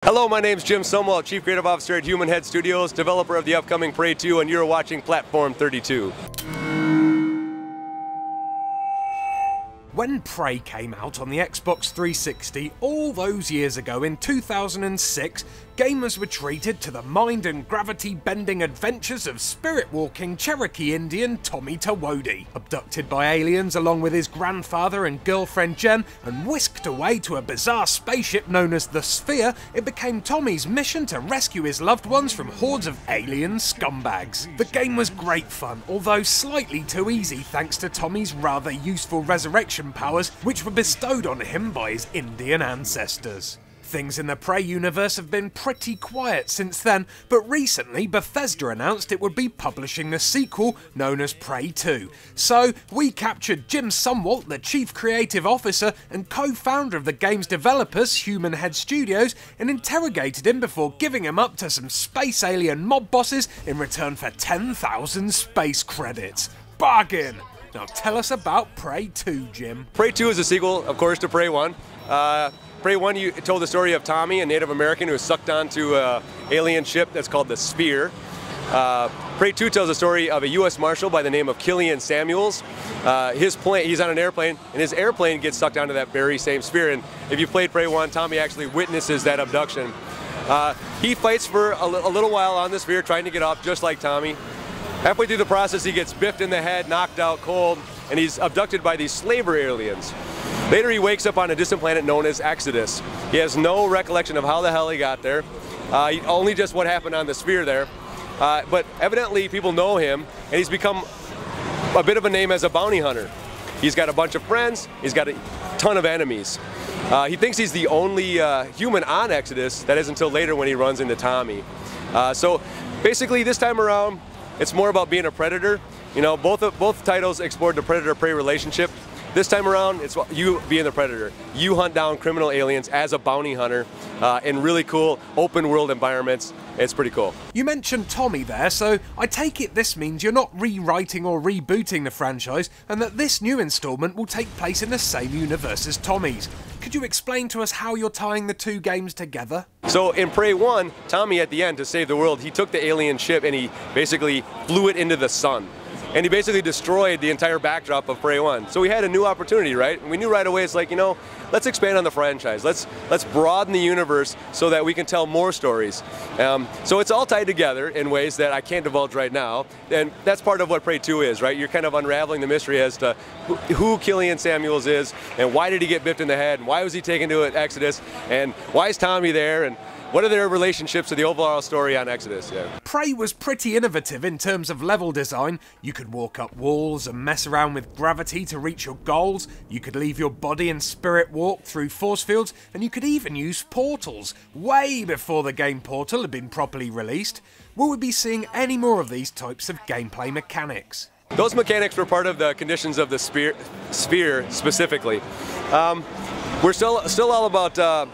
Hello, my name's Jim Sumwalt, Chief Creative Officer at Human Head Studios, developer of the upcoming Prey 2, and you're watching Platform 32. When Prey came out on the Xbox 360 all those years ago in 2006, gamers were treated to the mind and gravity-bending adventures of spirit-walking Cherokee Indian Tommy Tawodi. Abducted by aliens along with his grandfather and girlfriend Jen and whisked away to a bizarre spaceship known as the Sphere, it became Tommy's mission to rescue his loved ones from hordes of alien scumbags. The game was great fun, although slightly too easy thanks to Tommy's rather useful resurrection powers, which were bestowed on him by his Indian ancestors. Things in the Prey universe have been pretty quiet since then, but recently Bethesda announced it would be publishing the sequel known as Prey 2. So we captured Jim Sumwalt, the Chief Creative Officer and co-founder of the game's developers, Human Head Studios, and interrogated him before giving him up to some space alien mob bosses in return for 10,000 space credits. Bargain! Now tell us about Prey 2, Jim. Prey 2 is a sequel, of course, to Prey 1. Prey 1 told the story of Tommy, a Native American who was sucked onto an alien ship that's called the Sphere. Prey 2 tells the story of a U.S. Marshal by the name of Killian Samuels. He's on an airplane, and his airplane gets sucked onto that very same sphere. And if you played Prey 1, Tommy actually witnesses that abduction. He fights for a little while on the sphere, trying to get off, just like Tommy. Halfway through the process, he gets biffed in the head, knocked out cold, and he's abducted by these slaver aliens. Later, he wakes up on a distant planet known as Exodus. He has no recollection of how the hell he got there, only just what happened on the sphere there. But evidently, people know him, and he's become a bit of a name as a bounty hunter. He's got a bunch of friends, he's got a ton of enemies. He thinks he's the only human on Exodus. That is until later when he runs into Tommy. So basically, this time around, it's more about being a predator. You know, both titles explored the predator-prey relationship. This time around, it's you being the predator. You hunt down criminal aliens as a bounty hunter in really cool open-world environments. It's pretty cool. You mentioned Tommy there, so I take it this means you're not rewriting or rebooting the franchise, and that this new installment will take place in the same universe as Tommy's. Could you explain to us how you're tying the two games together? So in Prey 1, Tommy at the end, to save the world, he took the alien ship and he basically flew it into the sun. And he basically destroyed the entire backdrop of Prey 1. So we had a new opportunity, right? And we knew right away, it's like, you know, let's expand on the franchise. Let's broaden the universe so that we can tell more stories. So it's all tied together in ways that I can't divulge right now. And that's part of what Prey 2 is, right? You're kind of unraveling the mystery as to who Killian Samuels is, and why did he get biffed in the head, and why was he taken to Exodus, and why is Tommy there, and what are their relationships to the overall story on Exodus? Yeah. Prey was pretty innovative in terms of level design. You could walk up walls and mess around with gravity to reach your goals. You could leave your body and spirit walk through force fields, and you could even use portals, way before the game Portal had been properly released. Will we be seeing any more of these types of gameplay mechanics? Those mechanics were part of the conditions of the sphere specifically. We're still all about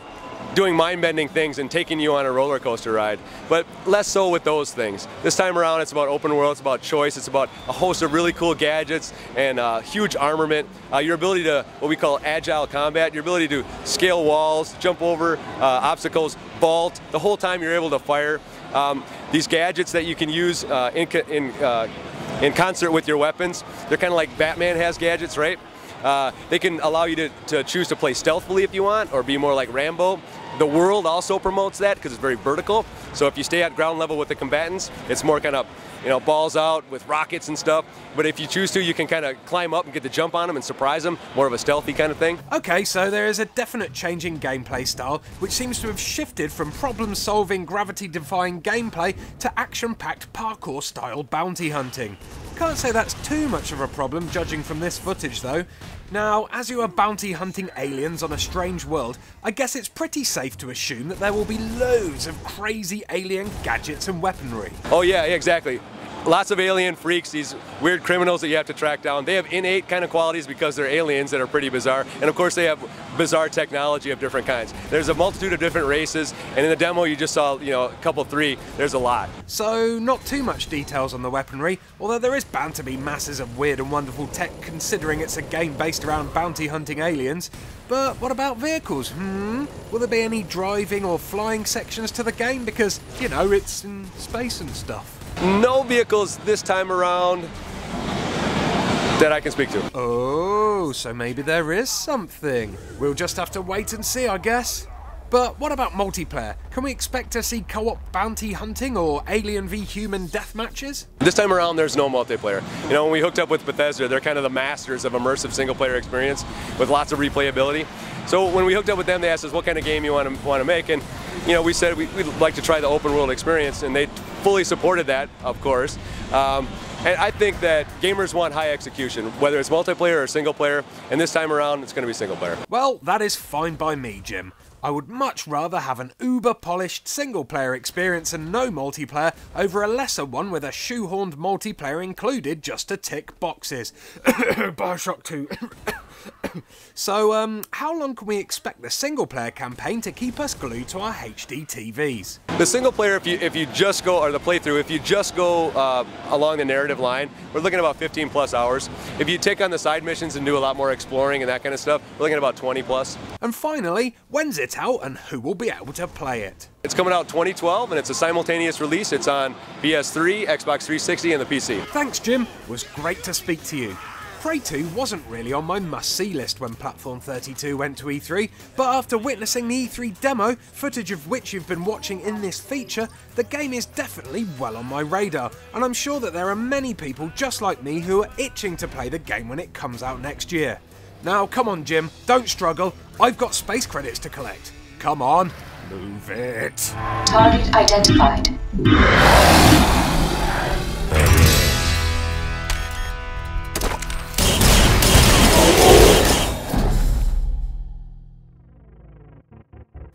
doing mind-bending things and taking you on a roller coaster ride, but less so with those things. This time around, it's about open world, it's about choice, it's about a host of really cool gadgets and huge armament. Your ability to, what we call agile combat, your ability to scale walls, jump over obstacles, vault. The whole time you're able to fire. These gadgets that you can use in concert with your weapons. They're kind of like Batman has gadgets, right? They can allow you to choose to play stealthily if you want, or be more like Rambo. The world also promotes that because it's very vertical. So if you stay at ground level with the combatants, it's more kind of, you know, balls out with rockets and stuff. But if you choose to, you can kind of climb up and get the jump on them and surprise them. More of a stealthy kind of thing. Okay, so there is a definite change in gameplay style, which seems to have shifted from problem-solving, gravity-defying gameplay to action-packed parkour-style bounty hunting. Can't say that's too much of a problem, judging from this footage though. Now, as you are bounty hunting aliens on a strange world, I guess it's pretty safe to assume that there will be loads of crazy alien gadgets and weaponry. Oh yeah, exactly. lots of alien freaks, these weird criminals that you have to track down. They have innate kind of qualities because they're aliens that are pretty bizarre, and of course they have bizarre technology of different kinds. There's a multitude of different races, and in the demo you just saw, a couple, three. There's a lot. So not too much details on the weaponry, although there is bound to be masses of weird and wonderful tech considering it's a game based around bounty hunting aliens. But what about vehicles? Will there be any driving or flying sections to the game? Because, it's in space and stuff. No vehicles this time around that I can speak to. Oh, so maybe there is something. We'll just have to wait and see, I guess. But what about multiplayer? Can we expect to see co-op bounty hunting or alien v human death matches? This time around there's no multiplayer. When we hooked up with Bethesda, they're kind of the masters of immersive single player experience with lots of replayability. So when we hooked up with them, they asked us what kind of game you want to make, and we said we'd like to try the open world experience, and they fully supported that, of course. And I think that gamers want high execution, whether it's multiplayer or single player, and this time around it's going to be single player. Well, that is fine by me, Jim. I would much rather have an uber-polished single-player experience and no multiplayer over a lesser one with a shoehorned multiplayer included just to tick boxes. Bioshock 2. So, how long can we expect the single-player campaign to keep us glued to our HD TVs? The single player, if you just go, or the playthrough, if you just go along the narrative line, we're looking at about 15 plus hours. If you take on the side missions and do a lot more exploring and that kind of stuff, we're looking at about 20 plus. And finally, when's it out and who will be able to play it? It's coming out 2012 and it's a simultaneous release. It's on PS3, Xbox 360 and the PC. Thanks, Jim. It was great to speak to you. Prey 2 wasn't really on my must-see list when Platform32 went to E3, but after witnessing the E3 demo, footage of which you've been watching in this feature, the game is definitely well on my radar, and I'm sure that there are many people just like me who are itching to play the game when it comes out next year. Now come on Jim, don't struggle, I've got space credits to collect. Come on, move it. Target identified.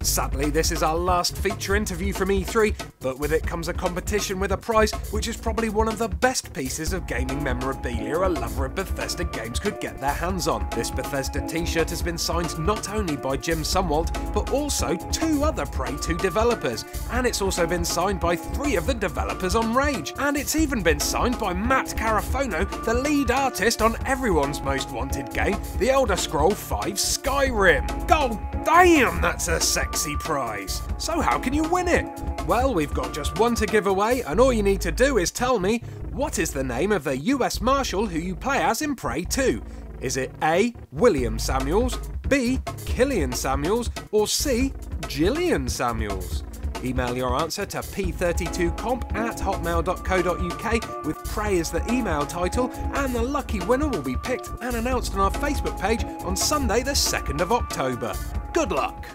Sadly, this is our last feature interview from E3, but with it comes a competition with a prize, which is probably one of the best pieces of gaming memorabilia a lover of Bethesda games could get their hands on. This Bethesda t-shirt has been signed not only by Jim Sumwalt, but also 2 other Prey 2 developers, and it's also been signed by 3 of the developers on Rage, and it's even been signed by Matt Carafono, the lead artist on everyone's most wanted game, The Elder Scrolls V Skyrim. God damn, that's a sexy prize. So how can you win it? Well, we've got just one to give away, and all you need to do is tell me, what is the name of the US Marshal who you play as in Prey 2? Is it A. William Samuels, B. Killian Samuels, or C. Gillian Samuels? Email your answer to p32comp@hotmail.co.uk with Prey as the email title, and the lucky winner will be picked and announced on our Facebook page on Sunday the 2nd of October. Good luck!